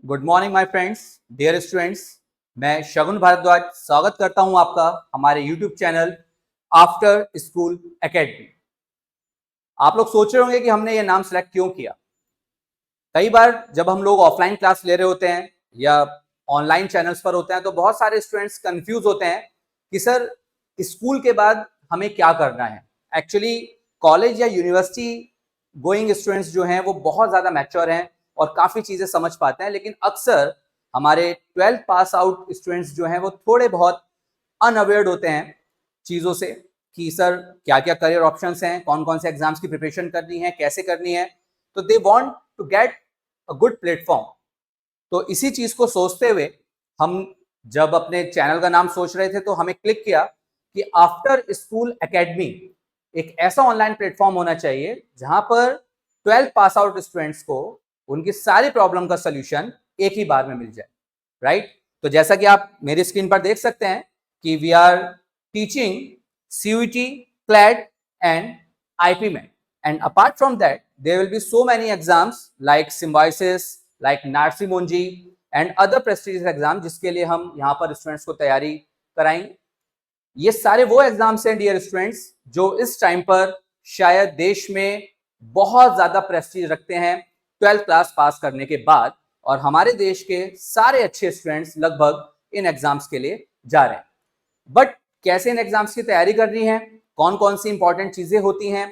Good morning my friends, dear students. मैं शगुन भारद्वाज स्वागत करता हूं आपका हमारे YouTube channel After School Academy. आप लोग सोच रहे होंगे कि हमने ये नाम सेलेक्ट क्यों किया। कई बार जब हम लोग ऑफलाइन क्लास ले रहे होते हैं या ऑनलाइन चैनल्स पर होते हैं तो बहुत सारे स्टूडेंट्स कंफ्यूज होते हैं कि सर स्कूल के बाद हमें क्या करना है। एक्चुअली कॉलेज या यूनिवर्सिटी गोइंग स्टूडेंट्स जो हैं वो बहुत ज़्यादा मैच्योर हैं और काफ़ी चीज़ें समझ पाते हैं, लेकिन अक्सर हमारे 12th पास आउट स्टूडेंट्स जो हैं वो थोड़े बहुत अनअवेयर्ड होते हैं चीज़ों से कि सर क्या क्या करियर ऑप्शंस हैं, कौन कौन से एग्जाम्स की प्रिपरेशन करनी है, कैसे करनी है। तो they want to get a good platform. तो इसी चीज को सोचते हुए हम जब अपने चैनल का नाम सोच रहे थे तो हमें क्लिक किया कि आफ्टर स्कूल एकेडमी एक ऐसा ऑनलाइन प्लेटफॉर्म होना चाहिए जहां पर 12th पास आउट स्टूडेंट्स को उनकी सारी प्रॉब्लम का सोल्यूशन एक ही बार में मिल जाए। राइट। तो जैसा कि आप मेरी स्क्रीन पर देख सकते हैं कि we are teaching CUET, CLAT and IPMET, and apart from that there will be so many exams like Symbiosis, like Narsee Monjee and other prestigious exam जिसके लिए हम यहाँ पर स्टूडेंट्स को तैयारी कराएंगे। ये सारे वो एग्जाम्स हैं डियर स्टूडेंट्स जो इस टाइम पर शायद देश में बहुत ज्यादा प्रेस्टीज रखते हैं 12th क्लास पास करने के बाद, और हमारे देश के सारे अच्छे स्टूडेंट्स लगभग इन एग्जाम्स के लिए जा रहे हैं। बट कैसे इन एग्जाम्स की तैयारी करनी है, कौन कौन सी इंपॉर्टेंट चीजें होती हैं,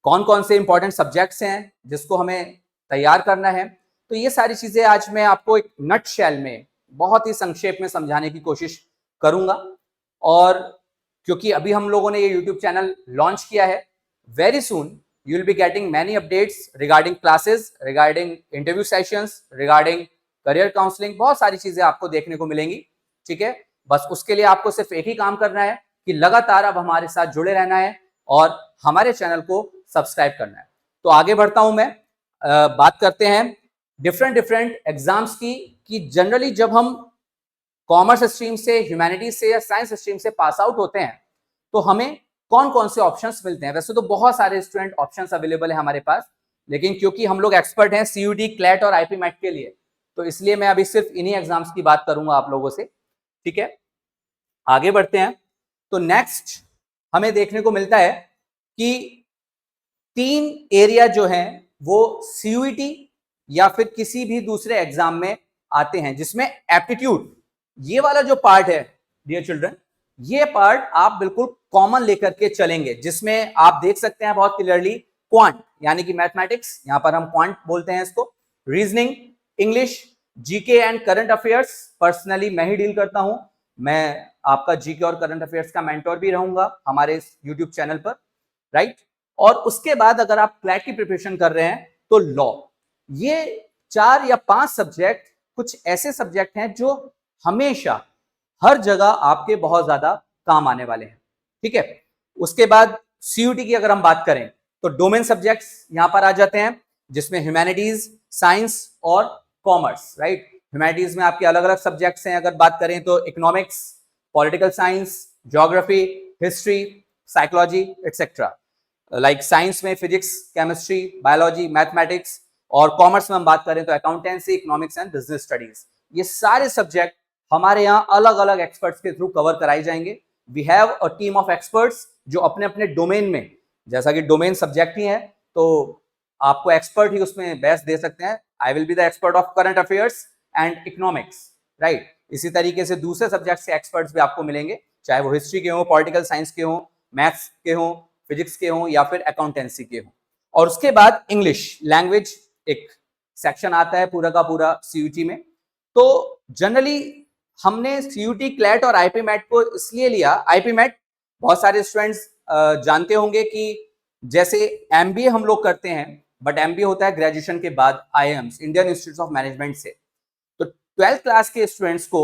कौन कौन से इंपॉर्टेंट सब्जेक्ट्स हैं जिसको हमें तैयार करना है, तो ये सारी चीजें आज मैं आपको एक नट शेल में बहुत ही संक्षेप में समझाने की कोशिश करूंगा। और क्योंकि अभी हम लोगों ने ये यूट्यूब चैनल लॉन्च किया है, very soon you will be getting many updates regarding classes, regarding interview sessions, regarding career counselling, बहुत सारी चीजें आपको देखने को मिलेंगी। ठीक है, बस उसके लिए आपको सिर्फ एक ही काम करना है कि लगातार अब हमारे साथ जुड़े रहना है और हमारे चैनल को सब्सक्राइब करना है। तो आगे बढ़ता हूं मैं, बात करते हैं डिफरेंट एग्जाम्स की कि जनरली जब हम कॉमर्स स्ट्रीम से, ह्यूमैनिटीज से या साइंस स्ट्रीम से पास आउट होते हैं तो हमें कौन कौन से ऑप्शंस मिलते हैं। वैसे तो बहुत सारे स्टूडेंट ऑप्शंस अवेलेबल है हमारे पास, लेकिन क्योंकि हम लोग एक्सपर्ट हैं CUET, CLAT और IPMET के लिए, तो इसलिए मैं अभी सिर्फ इन्हीं एग्जाम्स की बात करूंगा आप लोगों से। ठीक है, आगे बढ़ते हैं। तो नेक्स्ट हमें देखने को मिलता है कि 3 एरिया जो हैं वो CUET या फिर किसी भी दूसरे एग्जाम में आते हैं, जिसमें एप्टीट्यूड ये वाला जो पार्ट है डियर चिल्ड्रन, ये पार्ट आप बिल्कुल कॉमन लेकर के चलेंगे, जिसमें आप देख सकते हैं बहुत क्लियरली क्वांट यानी कि मैथमेटिक्स, यहां पर हम क्वांट बोलते हैं इसको, reasoning, English, GK and current affairs. Personally मैं ही डील करता हूं, मैं आपका जीके और करंट अफेयर्स का मेंटोर भी रहूंगा हमारे इस यूट्यूब चैनल पर। राइट। और उसके बाद अगर आप क्लैट की प्रिपरेशन कर रहे हैं तो लॉ। ये 4 या 5 सब्जेक्ट कुछ ऐसे सब्जेक्ट हैं जो हमेशा हर जगह आपके बहुत ज्यादा काम आने वाले हैं। ठीक है, उसके बाद CUET की अगर हम बात करें तो डोमेन सब्जेक्ट्स यहां पर आ जाते हैं, जिसमें ह्यूमैनिटीज, साइंस और कॉमर्स। राइट, ह्यूमैनिटीज में आपके अलग अलग सब्जेक्ट्स हैं, अगर बात करें तो economics, political science, geography, history, psychology etcetera. Like science में फिजिक्स, केमिस्ट्री, बायोलॉजी, मैथमेटिक्स, और कॉमर्स में हम बात करें तो accountancy, economics and business studies. ये सारे सब्जेक्ट हमारे यहाँ अलग अलग एक्सपर्ट्स के थ्रू कवर कराए जाएंगे। We have a team of experts जो अपने अपने डोमेन में, जैसा कि डोमेन सब्जेक्ट ही है तो आपको एक्सपर्ट ही उसमें बेस्ट दे सकते हैं। I will be the expert of current affairs and economics. Right, इसी तरीके से दूसरे सब्जेक्ट के एक्सपर्ट्स भी आपको मिलेंगे, चाहे वो हिस्ट्री के हो, पॉलिटिकल साइंस के हो, मैथ्स के हो, फिजिक्स के हो या फिर अकाउंटेंसी के हो। और उसके बाद इंग्लिश लैंग्वेज एक सेक्शन आता है पूरा का पूरा CUET में। तो जनरली हमने CUET, CLAT और IPMET को इसलिए लिया, IPMET बहुत सारे स्टूडेंट्स जानते होंगे कि जैसे MBA हम लोग करते हैं, बट MBA होता है ग्रेजुएशन के बाद IIMs, Indian institute of management से। तो 12th क्लास के स्टूडेंट्स को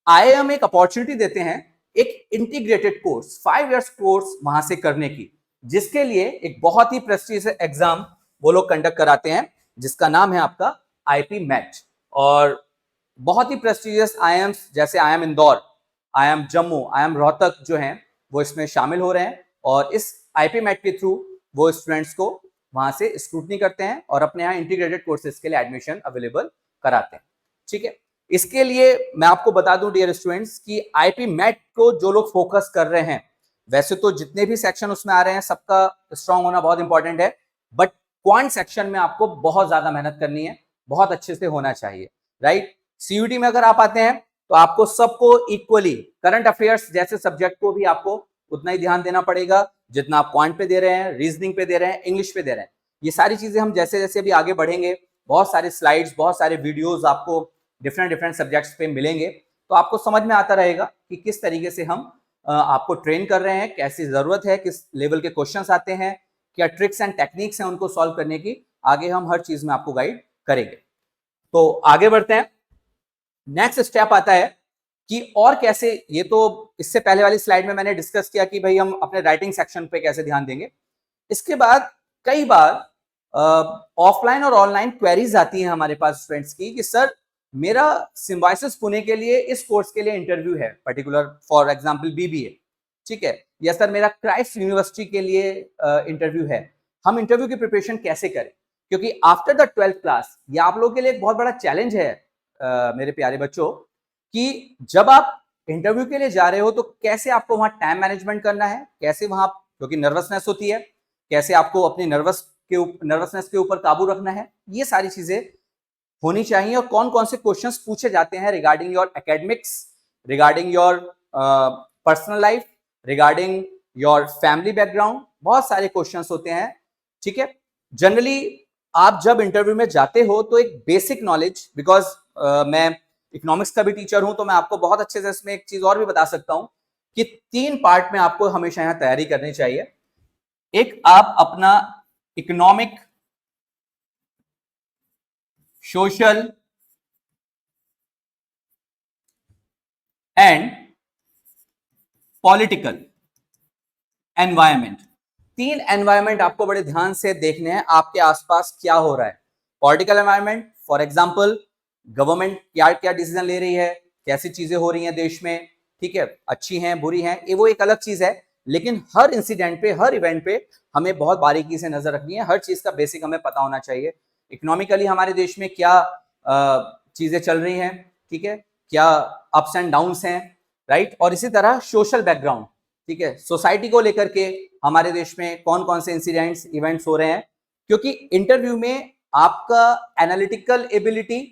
IIM एक अपॉर्चुनिटी देते हैं एक इंटीग्रेटेड कोर्स, 5 इयर्स कोर्स वहां से करने की, जिसके लिए एक बहुत ही प्रेस्टीजियस एग्जाम वो लोग कंडक्ट कराते हैं जिसका नाम है आपका IPMET। और बहुत ही प्रेस्टीजियस IIMs जैसे IIM Indore, IIM Jammu, IIM Rohtak जो हैं वो इसमें शामिल हो रहे हैं, और इस IPMET के थ्रू वो स्टूडेंट्स को वहां से स्क्रूटनी करते हैं और अपने यहाँ इंटीग्रेटेड कोर्सेज के लिए एडमिशन अवेलेबल कराते हैं। ठीक है, इसके लिए मैं आपको बता दूं डियर स्टूडेंट्स कि आईपी मैट को जो लोग फोकस कर रहे हैं, वैसे तो जितने भी सेक्शन उसमें आ रहे हैं सबका स्ट्रांग होना बहुत इंपॉर्टेंट है, बट क्वांट सेक्शन में आपको बहुत ज्यादा मेहनत करनी है, बहुत अच्छे से होना चाहिए, राइट। सीयूटी में अगर आप आते हैं तो आपको सबको इक्वली करंट अफेयर्स जैसे सब्जेक्ट को भी आपको उतना ही ध्यान देना पड़ेगा जितना आप क्वांट पे दे रहे हैं, रीजनिंग पे दे रहे हैं, इंग्लिश पे दे रहे हैं। ये सारी चीजें हम जैसे जैसे भी आगे बढ़ेंगे, बहुत सारे स्लाइड्स, बहुत सारे वीडियोस आपको डिफरेंट डिफरेंट सब्जेक्ट्स पे मिलेंगे, तो आपको समझ में आता रहेगा कि किस तरीके से हम आपको ट्रेन कर रहे हैं, कैसी जरूरत है, किस लेवल के क्वेश्चंस आते हैं, क्या ट्रिक्स एंड टेक्निक्स हैं उनको सॉल्व करने की, आगे हम हर चीज में आपको गाइड करेंगे। तो आगे बढ़ते हैं। नेक्स्ट स्टेप आता है कि और कैसे, ये तो इससे पहले वाली स्लाइड में मैंने डिस्कस किया कि भाई हम अपने राइटिंग सेक्शन पे कैसे ध्यान देंगे। इसके बाद कई बार ऑफलाइन और ऑनलाइन क्वेरीज आती हैं हमारे पास स्टूडेंट्स की कि सर मेरा सिम्बायोसिस पुणे के लिए इस कोर्स के लिए इंटरव्यू है, पर्टिकुलर फॉर एग्जांपल बीबीए, ठीक है, या सर मेरा क्राइस्ट यूनिवर्सिटी के लिए इंटरव्यू है, हम इंटरव्यू की प्रिपरेशन कैसे करें? क्योंकि आफ्टर द 12th क्लास ये आप लोगों के लिए एक बहुत बड़ा चैलेंज है मेरे प्यारे बच्चों, कि जब आप इंटरव्यू के लिए जा रहे हो तो कैसे आपको वहां टाइम मैनेजमेंट करना है, कैसे वहां, क्योंकि नर्वसनेस होती है, कैसे आपको अपनी नर्वसनेस के ऊपर काबू रखना है, ये सारी चीजें होनी चाहिए। और कौन कौन से क्वेश्चंस पूछे जाते हैं regarding your academics, regarding your personal life, regarding your family background, बहुत सारे क्वेश्चंस होते हैं। ठीक है, जनरली आप जब इंटरव्यू में जाते हो तो एक बेसिक नॉलेज, बिकॉज मैं इकोनॉमिक्स का भी टीचर हूं तो मैं आपको बहुत अच्छे से इसमें एक चीज और भी बता सकता हूं कि 3 पार्ट में आपको हमेशा यहां तैयारी करनी चाहिए। एक आप अपना economic, social and political environment, 3 environment आपको बड़े ध्यान से देखने हैं, आपके आसपास क्या हो रहा है। Political environment, for example government क्या क्या डिसीजन ले रही है, कैसी चीजें हो रही हैं देश में, ठीक है, अच्छी हैं बुरी हैं, ये वो एक अलग चीज है, लेकिन हर इंसिडेंट पे, हर इवेंट पे हमें बहुत बारीकी से नजर रखनी है, हर चीज का बेसिक हमें पता होना चाहिए। इकोनॉमिकली हमारे देश में क्या चीजें चल रही हैं, ठीक है, क्या अप्स एंड डाउन्स हैं, राइट। और इसी तरह सोशल बैकग्राउंड, ठीक है, सोसाइटी को लेकर के हमारे देश में कौन कौन से इंसिडेंट्स, इवेंट्स हो रहे हैं, क्योंकि इंटरव्यू में आपका एनालिटिकल एबिलिटी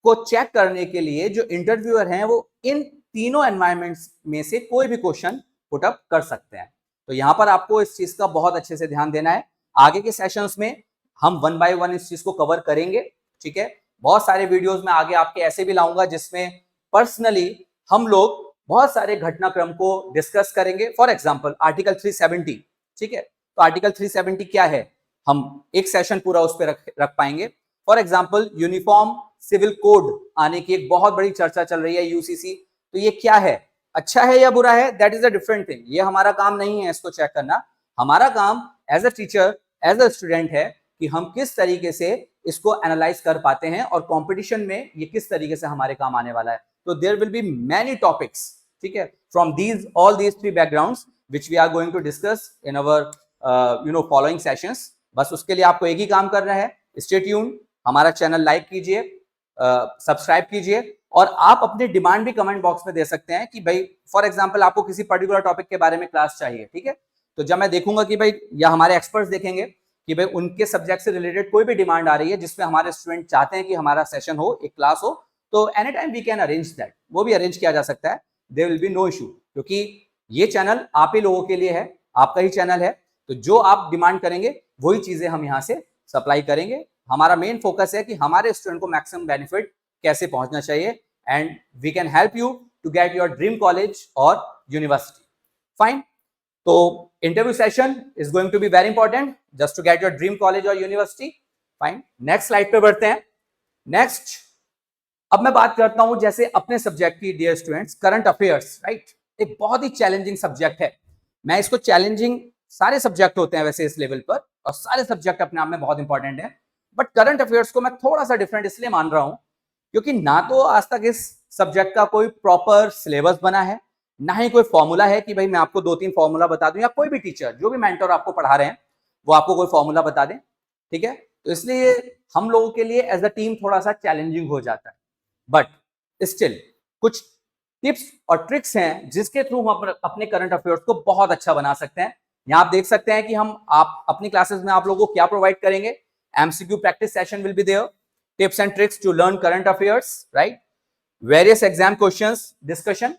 को चेक करने के लिए जो इंटरव्यूअर हैं वो इन तीनों एनवायरमेंट्स में से कोई भी क्वेश्चन पुट अप कर सकते हैं। तो यहां पर आपको इस चीज का बहुत अच्छे से ध्यान देना है। आगे के सेशंस में हम 1 बाय 1 इस चीज को कवर करेंगे, ठीक है। बहुत सारे वीडियोस में आगे आपके ऐसे भी लाऊंगा जिसमें पर्सनली हम लोग बहुत सारे घटनाक्रम को डिस्कस करेंगे। फॉर एग्जाम्पल आर्टिकल 370, ठीक है, तो आर्टिकल 370 क्या है, हम एक सेशन पूरा उस पर रख पाएंगे। For example uniform civil code आने की एक बहुत बड़ी चर्चा चल रही है, यूसीसी, तो ये क्या है, अच्छा है या बुरा है, that is a different thing, ये हमारा काम नहीं है इसको चेक करना। हमारा काम as a teacher, as a student है कि हम किस तरीके से इसको एनालाइज कर पाते हैं और कंपटीशन में ये किस तरीके से हमारे काम आने वाला है। तो there will be many topics, ठीक है, from these all these 3 backgrounds which we are going to discuss in our following sessions. बस उसके लिए आपको एक ही काम करना है, स्टे ट्यून, हमारा चैनल लाइक कीजिए, सब्सक्राइब कीजिए, और आप अपने डिमांड भी कमेंट बॉक्स में दे सकते हैं कि भाई फॉर एग्जांपल आपको किसी पर्टिकुलर टॉपिक के बारे में क्लास चाहिए, ठीक है, तो जब मैं देखूंगा कि भाई, या हमारे एक्सपर्ट्स देखेंगे कि भाई उनके सब्जेक्ट से रिलेटेड कोई भी डिमांड आ रही है जिसमें हमारे स्टूडेंट चाहते हैं कि हमारा सेशन हो, एक क्लास हो, तो any time we can arrange that, वो भी अरेंज किया जा सकता है, there will be no issue, क्योंकि ये चैनल आप ही लोगों के लिए है, आपका ही चैनल है, तो जो आप डिमांड करेंगे वही चीजें हम यहाँ से सप्लाई करेंगे। हमारा मेन फोकस है कि हमारे स्टूडेंट को मैक्सिमम बेनिफिट कैसे पहुंचना चाहिए, and we can help you to get your dream college और यूनिवर्सिटी। फाइन, तो interview session is going to be very important just to get your dream college और यूनिवर्सिटी। फाइन, नेक्स्ट स्लाइड पे बढ़ते हैं। Next, अब मैं बात करता हूं जैसे अपने सब्जेक्ट की, dear students, current affairs, right, एक बहुत ही चैलेंजिंग सब्जेक्ट है। मैं इसको चैलेंजिंग, सारे सब्जेक्ट होते हैं वैसे इस लेवल पर, और सारे सब्जेक्ट अपने आप में बहुत इंपॉर्टेंट है, बट करंट अफेयर्स को मैं थोड़ा सा डिफरेंट इसलिए मान रहा हूं क्योंकि ना तो आज तक इस सब्जेक्ट का कोई प्रॉपर सिलेबस बना है, ना ही कोई फॉर्मूला है कि भाई मैं आपको 2-3 फॉर्मूला बता दूं, या कोई भी टीचर, जो भी मेंटर आपको पढ़ा रहे हैं वो आपको कोई फॉर्मूला बता दें, ठीक है। तो इसलिए हम लोगों के लिए एज अ टीम थोड़ा सा चैलेंजिंग हो जाता है, बट स्टिल कुछ टिप्स और ट्रिक्स हैं जिसके थ्रू हम अपने करंट अफेयर्स को बहुत अच्छा बना सकते हैं। यहाँ आप देख सकते हैं कि हम आप अपनी क्लासेस में आप लोगों को क्या प्रोवाइड करेंगे। MCQ practice session will be there, tips and tricks to learn current affairs, right, various exam questions discussion,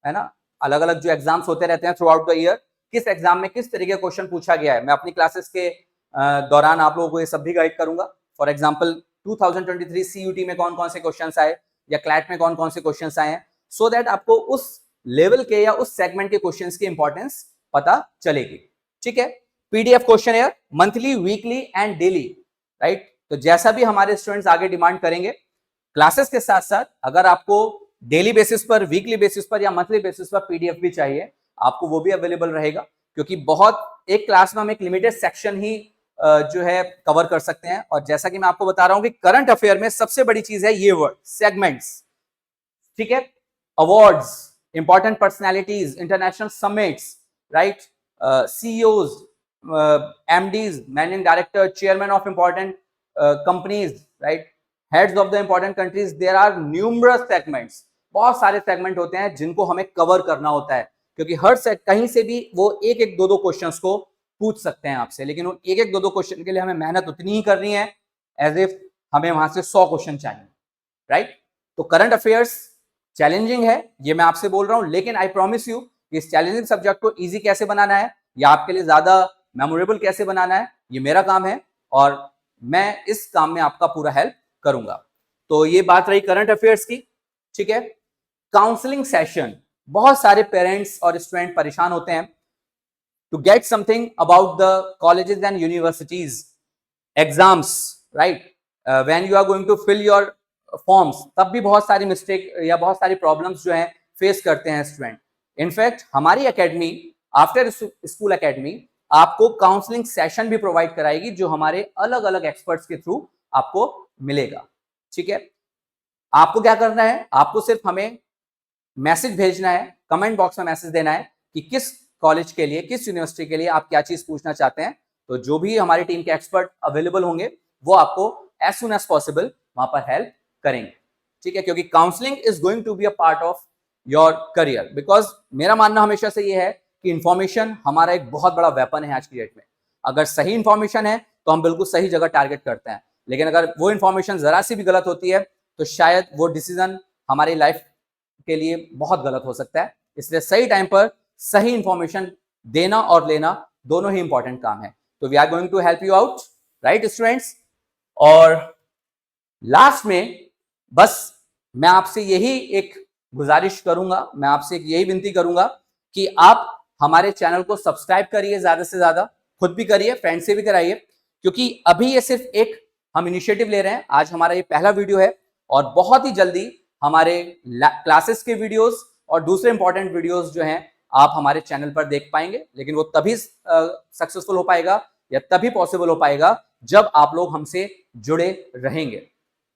है ना, अलग अलग जो एग्जाम्स होते रहते हैं थ्रू आउट द ईयर, किस एग्जाम में किस तरीके का क्वेश्चन पूछा गया है, मैं अपनी क्लासेस के दौरान आप लोगों को ये सब भी गाइड करूंगा। फॉर एग्जांपल 2023 सीयूटी में कौन कौन से क्वेश्चंस आए या क्लैट में कौन कौन से क्वेश्चंस आए हैं, सो दैट आपको उस लेवल के या उस सेगमेंट के क्वेश्चंस की इंपॉर्टेंस पता चलेगी। ठीक है, PDF question monthly, weekly and daily, right. तो जैसा भी हमारे स्टूडेंट्स आगे डिमांड करेंगे, क्लासेस के साथ साथ अगर आपको डेली बेसिस पर, वीकली बेसिस पर या मंथली बेसिस पर पीडीएफ भी चाहिए, आपको वो भी अवेलेबल रहेगा, क्योंकि बहुत एक क्लास में हम एक लिमिटेड सेक्शन ही जो है कवर कर सकते हैं। और जैसा कि मैं आपको बता रहा हूं कि करंट अफेयर में सबसे बड़ी चीज है ये वर्ड सेगमेंट्स। ठीक है, awards, important personalities, international summits, right, CEOs, MDs, managing director, chairman of important companies, right, heads of the important countries, there are numerous segments. बहुत सारे सेगमेंट होते हैं जिनको हमें कवर करना होता है, क्योंकि हर कहीं से भी वो एक एक दो दो क्वेश्चंस को पूछ सकते हैं आपसे, लेकिन वो एक एक दो दो क्वेश्चन के लिए हमें मेहनत उतनी ही करनी है एज इफ हमें वहां से 100 क्वेश्चन चाहिए, राइट। तो करंट अफेयर्स चैलेंजिंग है, ये मैं आपसे बोल रहा हूं, लेकिन आई प्रॉमिस यू कि इस चैलेंजिंग सब्जेक्ट को इजी कैसे बनाना है या आपके लिए ज्यादा मेमोरेबल कैसे बनाना है, ये मेरा काम है और मैं इस काम में आपका पूरा हेल्प करूंगा। तो ये बात रही करंट अफेयर्स की। ठीक है, काउंसलिंग सेशन, बहुत सारे पेरेंट्स और स्टूडेंट परेशान होते हैं to get something about the colleges and universities exams, right, when you are going to fill your forms, तब भी बहुत सारी मिस्टेक या बहुत सारी प्रॉब्लम्स जो हैं फेस करते हैं स्टूडेंट। इनफैक्ट हमारी एकेडमी, आफ्टर स्कूल एकेडमी, आपको काउंसलिंग सेशन भी प्रोवाइड कराएगी जो हमारे अलग अलग एक्सपर्ट्स के थ्रू आपको मिलेगा। ठीक है, आपको क्या करना है, आपको सिर्फ हमें मैसेज भेजना है, कमेंट बॉक्स में मैसेज देना है कि किस कॉलेज के लिए, किस यूनिवर्सिटी के लिए आप क्या चीज पूछना चाहते हैं। तो जो भी हमारी टीम के एक्सपर्ट अवेलेबल होंगे वो आपको एज सुन एज पॉसिबल वहां पर हेल्प करेंगे। ठीक है, क्योंकि counselling is going to be a part of your career, because मेरा मानना हमेशा से ये है कि इंफॉर्मेशन हमारा एक बहुत बड़ा वेपन है आज की डेट में। अगर सही इंफॉर्मेशन है तो हम बिल्कुल सही जगह टारगेट करते हैं, लेकिन अगर वो इंफॉर्मेशन जरा सी भी गलत होती है तो शायद वो डिसीजन हमारी लाइफ के लिए बहुत गलत हो सकता है। इसलिए सही टाइम पर सही इंफॉर्मेशन देना और लेना दोनों ही इंपॉर्टेंट काम है। तो we are going to help you out, right students. और लास्ट में बस मैं आपसे यही एक गुजारिश करूंगा, मैं आपसे यही विनती करूंगा कि आप हमारे चैनल को सब्सक्राइब करिए, ज्यादा से ज्यादा खुद भी करिए, फ्रेंड से भी कराइए, क्योंकि अभी ये सिर्फ एक हम इनिशिएटिव ले रहे हैं। आज हमारा ये पहला वीडियो है और बहुत ही जल्दी हमारे क्लासेस के वीडियोस और दूसरे इंपॉर्टेंट वीडियोस जो हैं आप हमारे चैनल पर देख पाएंगे, लेकिन वो तभी सक्सेसफुल हो पाएगा या तभी पॉसिबल हो पाएगा जब आप लोग हमसे जुड़े रहेंगे।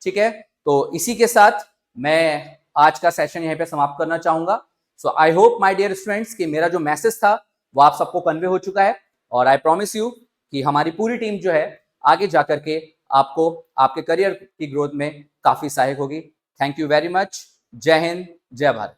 ठीक है, तो इसी के साथ मैं आज का सेशन यहीं पे समाप्त करना चाहूंगा। So I hope my dear students कि मेरा जो मैसेज था वो आप सबको कन्वे हो चुका है, और आई प्रॉमिस यू कि हमारी पूरी टीम जो है आगे जाकर के आपको आपके करियर की ग्रोथ में काफी सहायक होगी। Thank you very much. जय हिंद, जय भारत।